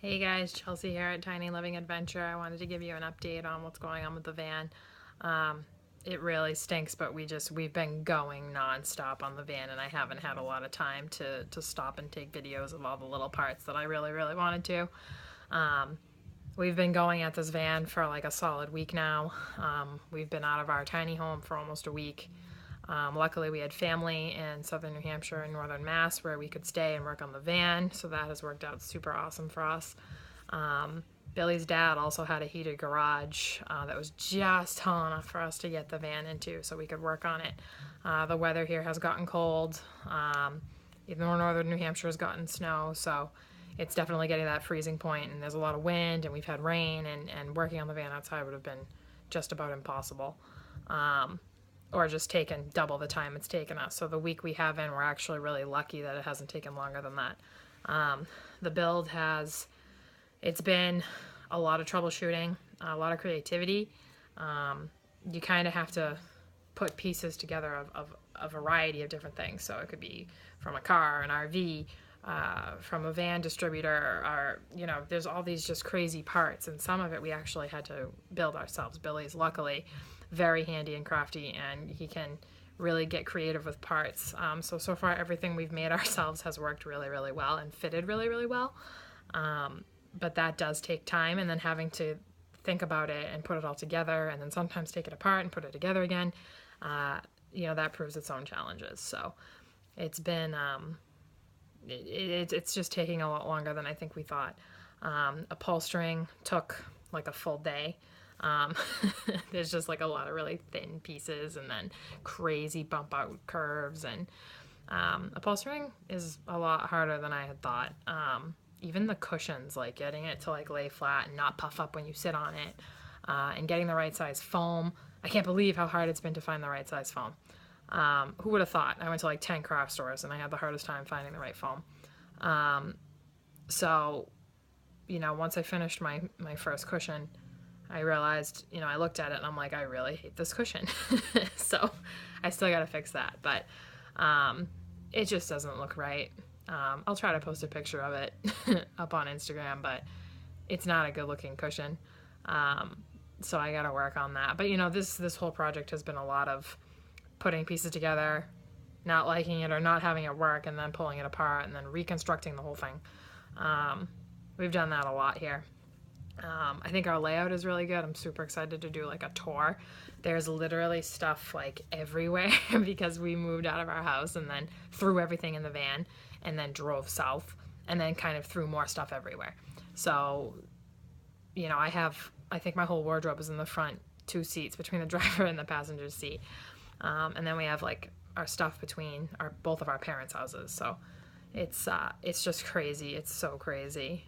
Hey guys, Chelsea here at Tiny Living Adventure. I wanted to give you an update on what's going on with the van. Um, it really stinks, but we've been going nonstop on the van, and I haven't had a lot of time to stop and take videos of all the little parts that I really wanted to. Um, we've been going at this van for like a solid week now. We've been out of our tiny home for almost a week. Luckily, we had family in southern New Hampshire and northern Mass where we could stay and work on the van, so that has worked out super awesome for us. Billy's dad also had a heated garage that was just tall enough for us to get the van into so we could work on it. The weather here has gotten cold. Even northern New Hampshire has gotten snow, so it's definitely getting that freezing point, and there's a lot of wind, and we've had rain, and working on the van outside would have been just about impossible. Or just taken double the time it's taken us. So the week we have in, we're actually really lucky that it hasn't taken longer than that. The build it's been a lot of troubleshooting, a lot of creativity. You kind of have to put pieces together of a variety of different things. So it could be from a car, an RV, from a van distributor, or, there's all these just crazy parts. And some of it we actually had to build ourselves. Billy's luckily very handy and crafty, and he can really get creative with parts. So far everything we've made ourselves has worked really well and fitted really well. But that does take time, and then having to think about it and put it all together, and then sometimes take it apart and put it together again, that proves its own challenges. So it's been, it's just taking a lot longer than I think we thought. Upholstering took like a full day. There's just like a lot of really thin pieces and then crazy bump out curves, and upholstering is a lot harder than I had thought. Even the cushions, like getting it to like lay flat and not puff up when you sit on it, and getting the right size foam. I can't believe how hard it's been to find the right size foam. Who would have thought? I went to like 10 craft stores and I had the hardest time finding the right foam. So, once I finished my first cushion, I realized, I looked at it and I'm like, I really hate this cushion. So I still got to fix that. But it just doesn't look right. I'll try to post a picture of it up on Instagram, but it's not a good looking cushion. So I got to work on that. But, this whole project has been a lot of putting pieces together, not liking it or not having it work, and then pulling it apart and then reconstructing the whole thing. We've done that a lot here. I think our layout is really good. I'm super excited to do like a tour. There's literally stuff like everywhere because we moved out of our house and then threw everything in the van and then drove south and then kind of threw more stuff everywhere. So, I think my whole wardrobe is in the front two seats between the driver and the passenger seat. And then we have like our stuff between both of our parents' houses. So it's just crazy. It's so crazy.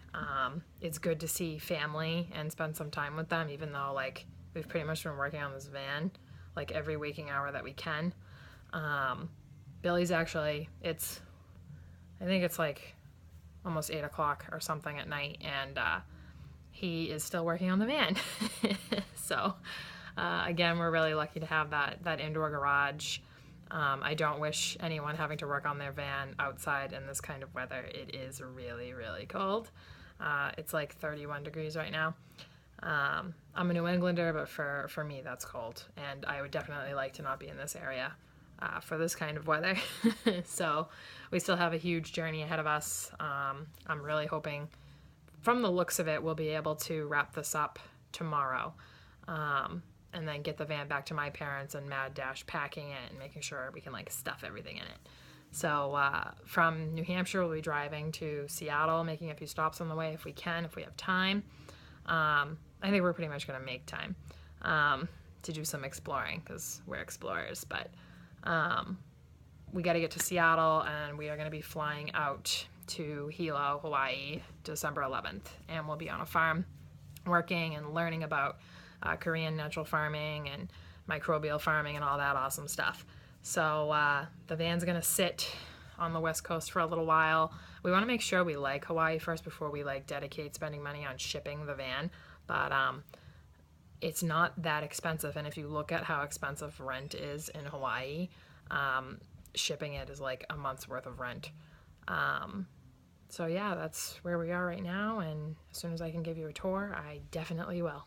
It's good to see family and spend some time with them, even though like we've pretty much been working on this van like every waking hour that we can. Billy's actually, I think it's like almost 8 o'clock or something at night, and he is still working on the van. So again, we're really lucky to have that indoor garage. I don't wish anyone having to work on their van outside in this kind of weather. It is really cold. It's like 31 degrees right now. I'm a New Englander, but for me that's cold, and I would definitely like to not be in this area for this kind of weather. So we still have a huge journey ahead of us. I'm really hoping, from the looks of it, we'll be able to wrap this up tomorrow. And then get the van back to my parents and mad dash packing it and making sure we can like stuff everything in it. So from New Hampshire, we'll be driving to Seattle, making a few stops on the way if we can, if we have time. I think we're pretty much going to make time to do some exploring because we're explorers. But we got to get to Seattle, and we are going to be flying out to Hilo, Hawaii, December 11th. And we'll be on a farm working and learning about Korean natural farming and microbial farming and all that awesome stuff. So the van's gonna sit on the West Coast for a little while. We want to make sure we like Hawaii first before we like dedicate spending money on shipping the van. But it's not that expensive, and if you look at how expensive rent is in Hawaii, shipping it is like a month's worth of rent. So yeah, that's where we are right now, and as soon as I can give you a tour, I definitely will.